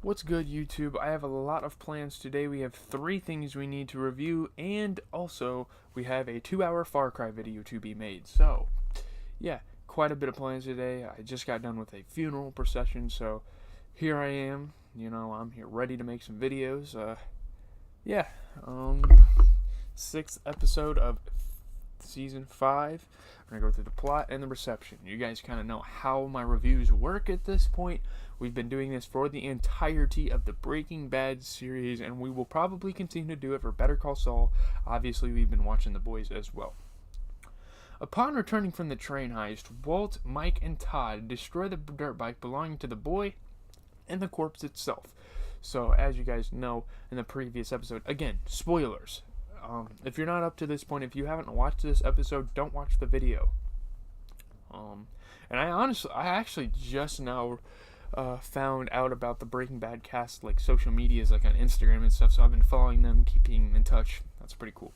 What's good, YouTube? I have a lot of plans today. We have 3 things we need to review, and also we have a 2-hour Far Cry video to be made. So, yeah, quite a bit of plans today. I just got done with a funeral procession, so here I am. I'm here ready to make some videos. Yeah, 6th episode of Season 5. We're going to go through the plot and the reception. You guys kind of know how my reviews work at this point. We've been doing this for the entirety of the Breaking Bad series, and we will probably continue to do it for Better Call Saul. Obviously, we've been watching The Boys as well. Upon returning from the train heist, Walt, Mike, and Todd destroy the dirt bike belonging to the boy and the corpse itself. So, as you guys know in the previous episode, again, spoilers. If you're not up to this point, if you haven't watched this episode, don't watch the video. And I actually just now found out about the Breaking Bad cast, like social medias, like on Instagram and stuff. So I've been following them, keeping in touch. That's pretty cool.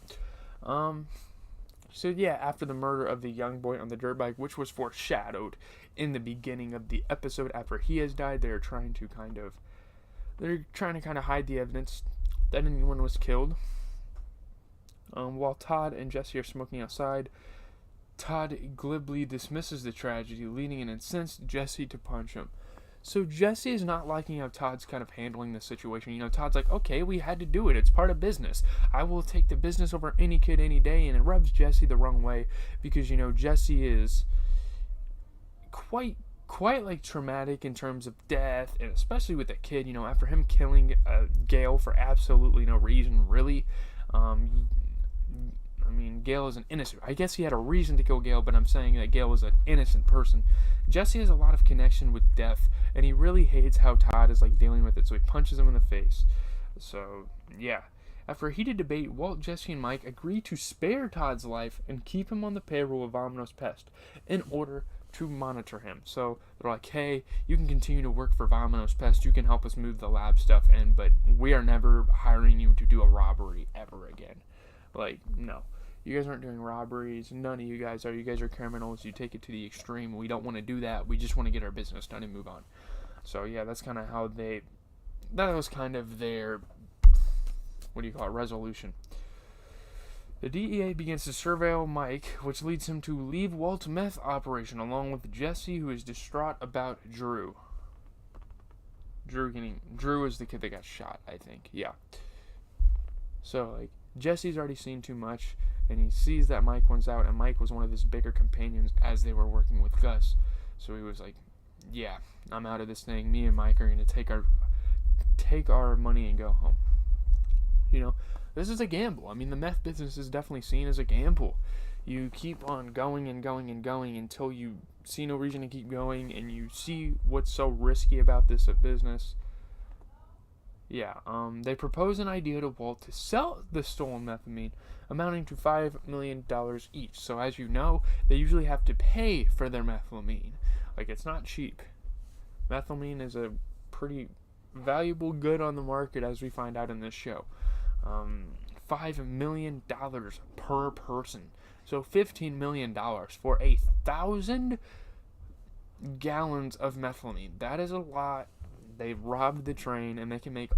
So yeah, after the murder of the young boy on the dirt bike, which was foreshadowed in the beginning of the episode, after he has died, they're trying to kind of hide the evidence that anyone was killed. While Todd and Jesse are smoking outside, Todd glibly dismisses the tragedy, leading an incensed Jesse to punch him. So Jesse is not liking how Todd's kind of handling the situation. Todd's like, okay, we had to do it. It's part of business. I will take the business over any kid any day. And it rubs Jesse the wrong way because, Jesse is quite like traumatic in terms of death, and especially with a kid, after him killing Gail for absolutely no reason, really. Gail is an innocent. I guess he had a reason to kill Gail, but I'm saying that Gail was an innocent person. Jesse has a lot of connection with death, and he really hates how Todd is dealing with it, so he punches him in the face. So, yeah. After a heated debate, Walt, Jesse, and Mike agree to spare Todd's life and keep him on the payroll of Vamanos Pest in order to monitor him. So they're like, hey, you can continue to work for Vamanos Pest. You can help us move the lab stuff in, but we are never hiring you to do a robbery ever again. No. You guys aren't doing robberies. None of you guys are. You guys are criminals. You take it to the extreme. We don't want to do that. We just want to get our business done and move on. So, yeah, that's kind of how that was kind of their, resolution. The DEA begins to surveil Mike, which leads him to leave Walt's meth operation along with Jesse, who is distraught about Drew. Drew is the kid that got shot, I think. Yeah. So, Jesse's already seen too much, and he sees that Mike wants out, and Mike was one of his bigger companions as they were working with Gus. So he was like, yeah, I'm out of this thing. Me and Mike are going to take our money and go home. This is a gamble. The meth business is definitely seen as a gamble. You keep on going and going and going until you see no reason to keep going, and you see what's so risky about this business. Yeah, they propose an idea to Walt to sell the stolen methamphetamine, amounting to $5 million each. So as you know, they usually have to pay for their methamphetamine. It's not cheap. Methamphetamine is a pretty valuable good on the market, as we find out in this show. $5 million per person. So $15 million for 1,000 gallons of methamphetamine. That is a lot. They robbed the train, and they can make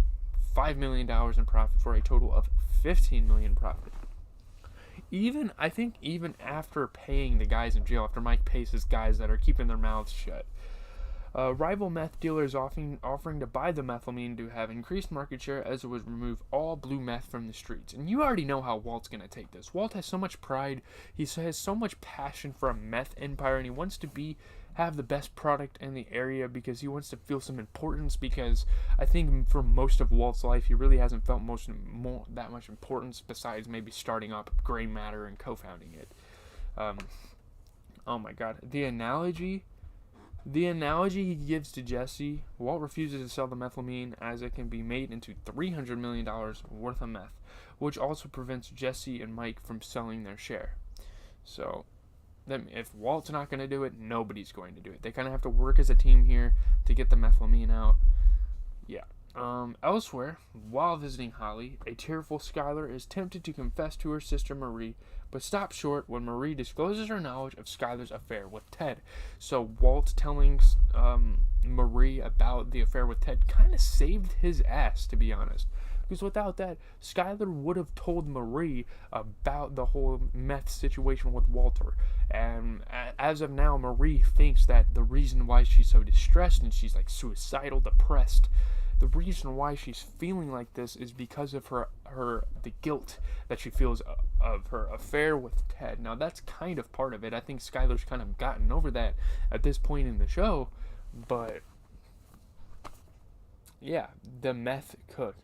$5 million in profit for a total of $15 million profit. Even after paying the guys in jail, after Mike pays his guys that are keeping their mouths shut, rival meth dealers offering to buy the methamphetamine to have increased market share, as it would remove all blue meth from the streets. And you already know how Walt's going to take this. Walt has so much pride. He has so much passion for a meth empire, and he wants to have the best product in the area because he wants to feel some importance, because I think for most of Walt's life he really hasn't felt that much importance besides maybe starting up Gray Matter and co-founding it. Oh my god, the analogy he gives to Jesse: Walt refuses to sell the methamphetamine as it can be made into $300 million worth of meth, which also prevents Jesse and Mike from selling their share. So if Walt's not going to do it, nobody's going to do it. They kind of have to work as a team here to get the methamphetamine out. Yeah. Elsewhere, while visiting Holly, a tearful Skyler is tempted to confess to her sister Marie, but stops short when Marie discloses her knowledge of Skyler's affair with Ted. So Walt telling Marie about the affair with Ted kind of saved his ass, to be honest. Because without that, Skyler would have told Marie about the whole meth situation with Walter. And as of now, Marie thinks that the reason why she's so distressed and she's like suicidal, depressed, the reason why she's feeling like this is because of the guilt that she feels of her affair with Ted. Now that's kind of part of it. I think Skyler's kind of gotten over that at this point in the show, but yeah, the meth cook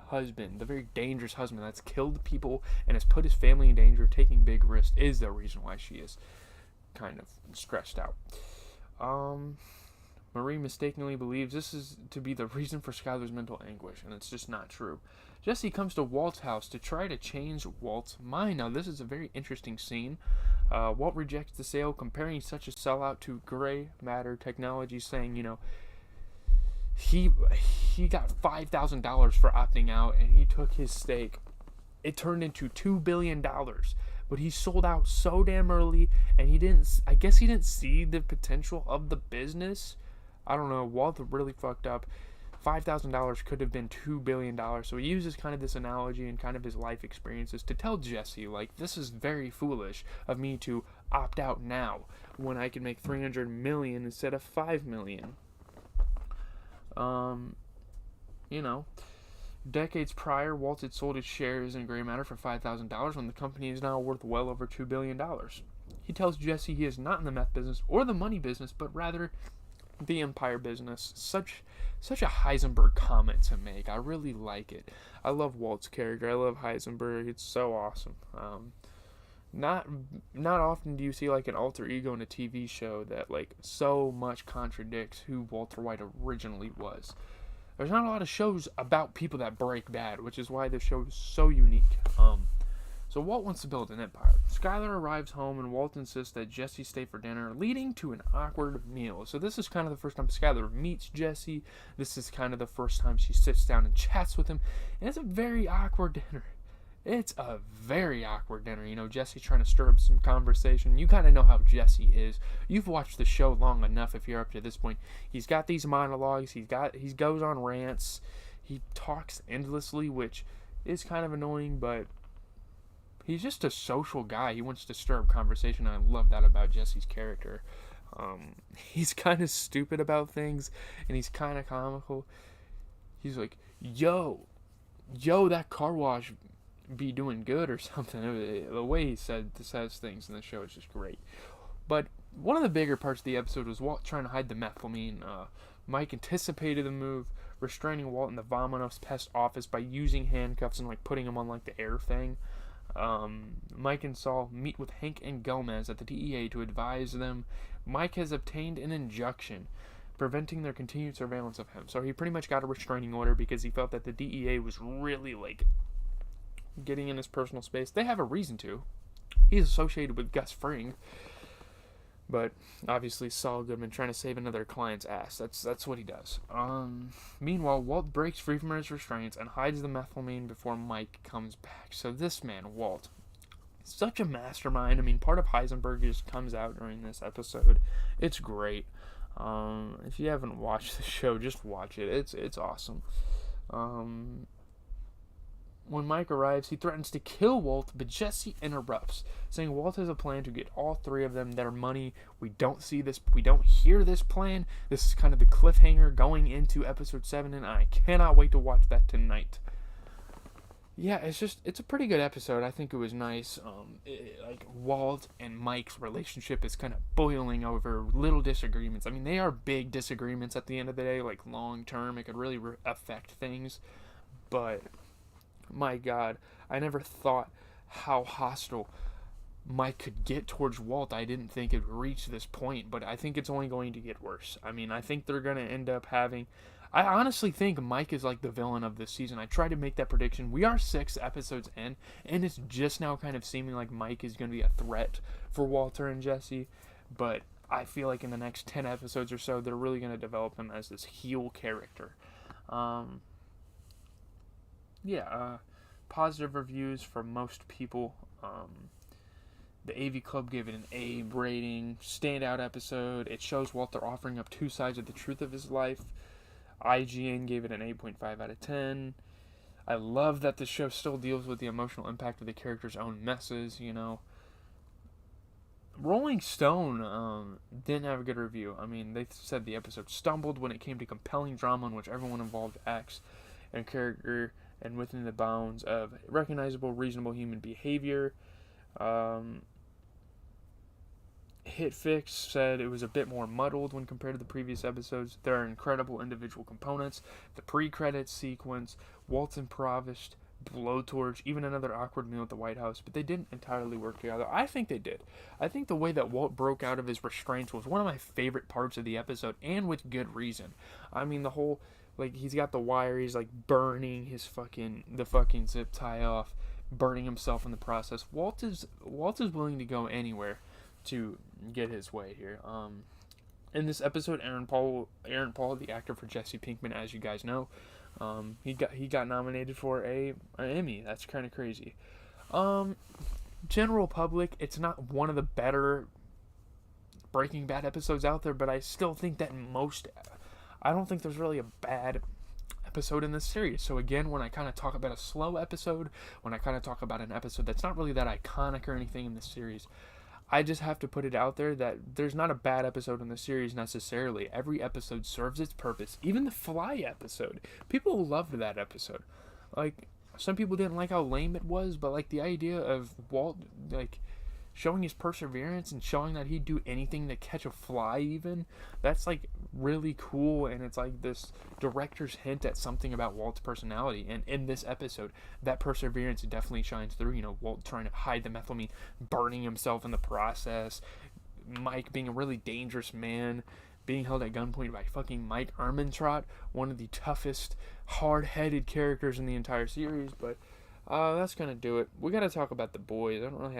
husband, the very dangerous husband that's killed people and has put his family in danger, taking big risks, is the reason why she is kind of stressed out. Marie mistakenly believes this is to be the reason for Skyler's mental anguish, and it's just not true. Jesse comes to Walt's house to try to change Walt's mind. Now, this is a very interesting scene. Walt rejects the sale, comparing such a sellout to gray matter technology, saying, he got $5,000 for opting out, and he took his stake. It turned into $2 billion. But he sold out so damn early, and I guess he didn't see the potential of the business. I don't know, Walt really fucked up. $5,000 could have been $2 billion. So he uses kind of this analogy and kind of his life experiences to tell Jesse, like, this is very foolish of me to opt out now when I can make $300 million instead of $5 million. Decades prior, Walt had sold his shares in Gray Matter for $5,000 when the company is now worth well over $2 billion. He tells Jesse he is not in the meth business or the money business, but rather the empire business. Such a Heisenberg comment to make. I really like it. I love Walt's character. I love Heisenberg. It's so awesome. Not often do you see like an alter ego in a TV show that like so much contradicts who Walter White originally was. There's not a lot of shows about people that break bad, which is why this show is so unique. So Walt wants to build an empire. Skyler arrives home and Walt insists that Jesse stay for dinner, leading to an awkward meal. So this is kind of the first time Skyler meets Jesse. This is kind of the first time she sits down and chats with him. And it's a very awkward dinner. It's a very awkward dinner. Jesse's trying to stir up some conversation. You kind of know how Jesse is. You've watched the show long enough if you're up to this point. He's got these monologues. He goes on rants. He talks endlessly, which is kind of annoying, but he's just a social guy. He wants to stir up conversation. I love that about Jesse's character. He's kind of stupid about things, and he's kind of comical. He's like, yo, that car wash be doing good or something. The way he says things in the show is just great. But one of the bigger parts of the episode was Walt trying to hide the methylamine. Mike anticipated the move, restraining Walt in the Vominos pest office by using handcuffs and like putting him on like the air thing. Mike and Saul meet with Hank and Gomez at the DEA to advise them Mike has obtained an injunction preventing their continued surveillance of him. So he pretty much got a restraining order because he felt that the DEA was really like getting in his personal space. They have a reason to. He's associated with Gus Fring, but obviously Saul Goodman trying to save another client's ass. That's what he does. Meanwhile, Walt breaks free from his restraints and hides the methylamine before Mike comes back. So this man, Walt, such a mastermind. I mean, part of Heisenberg just comes out during this episode. It's great. If you haven't watched the show, just watch it. It's awesome. When Mike arrives, he threatens to kill Walt, but Jesse interrupts, saying Walt has a plan to get all three of them their money. We don't hear this plan. This is kind of the cliffhanger going into episode 7, and I cannot wait to watch that tonight. Yeah, it's a pretty good episode. I think it was nice. Like Walt and Mike's relationship is kind of boiling over little disagreements. I mean, they are big disagreements at the end of the day, like long term. It could really affect things, but my God, I never thought how hostile Mike could get towards Walt. I didn't think it would reach this point, but I think it's only going to get worse. I mean, I think they're going to end up having... I honestly think Mike is like the villain of this season. I tried to make that prediction. We are 6 episodes in, and it's just now kind of seeming like Mike is going to be a threat for Walter and Jesse, but I feel like in the next 10 episodes or so, they're really going to develop him as this heel character. positive reviews from most people. The AV Club gave it an A rating. Standout episode. It shows Walter offering up two sides of the truth of his life. IGN gave it an 8.5 out of 10. I love that the show still deals with the emotional impact of the character's own messes, you know. Rolling Stone didn't have a good review. I mean, they said the episode stumbled when it came to compelling drama in which everyone involved acts and character and within the bounds of recognizable, reasonable human behavior. HitFix said it was a bit more muddled when compared to the previous episodes. There are incredible individual components. The pre-credits sequence, Walt's improvised blowtorch, even another awkward meal at the White House, but they didn't entirely work together. I think they did. I think the way that Walt broke out of his restraints was one of my favorite parts of the episode, and with good reason. I mean, the whole, like, he's got the wire, he's like burning the fucking zip tie off, burning himself in the process. Walt is willing to go anywhere to get his way here. In this episode, Aaron Paul, the actor for Jesse Pinkman, as you guys know, he got nominated for an Emmy. That's kind of crazy. General public, it's not one of the better Breaking Bad episodes out there, but I still think that I don't think there's really a bad episode in this series. So again, when I kind of talk about a slow episode, when I kind of talk about an episode that's not really that iconic or anything in this series, I just have to put it out there that there's not a bad episode in the series necessarily. Every episode serves its purpose. Even the Fly episode. People loved that episode. Like, some people didn't like how lame it was, but like the idea of Walt, like, showing his perseverance and showing that he'd do anything to catch a fly even, that's like really cool, and it's like this director's hint at something about Walt's personality. And in this episode, that perseverance definitely shines through. You know, Walt trying to hide the methylamine, burning himself in the process, Mike being a really dangerous man, being held at gunpoint by fucking Mike Ehrmantraut, one of the toughest, hard-headed characters in the entire series. But that's gonna do it. We gotta talk about the boys. I don't really have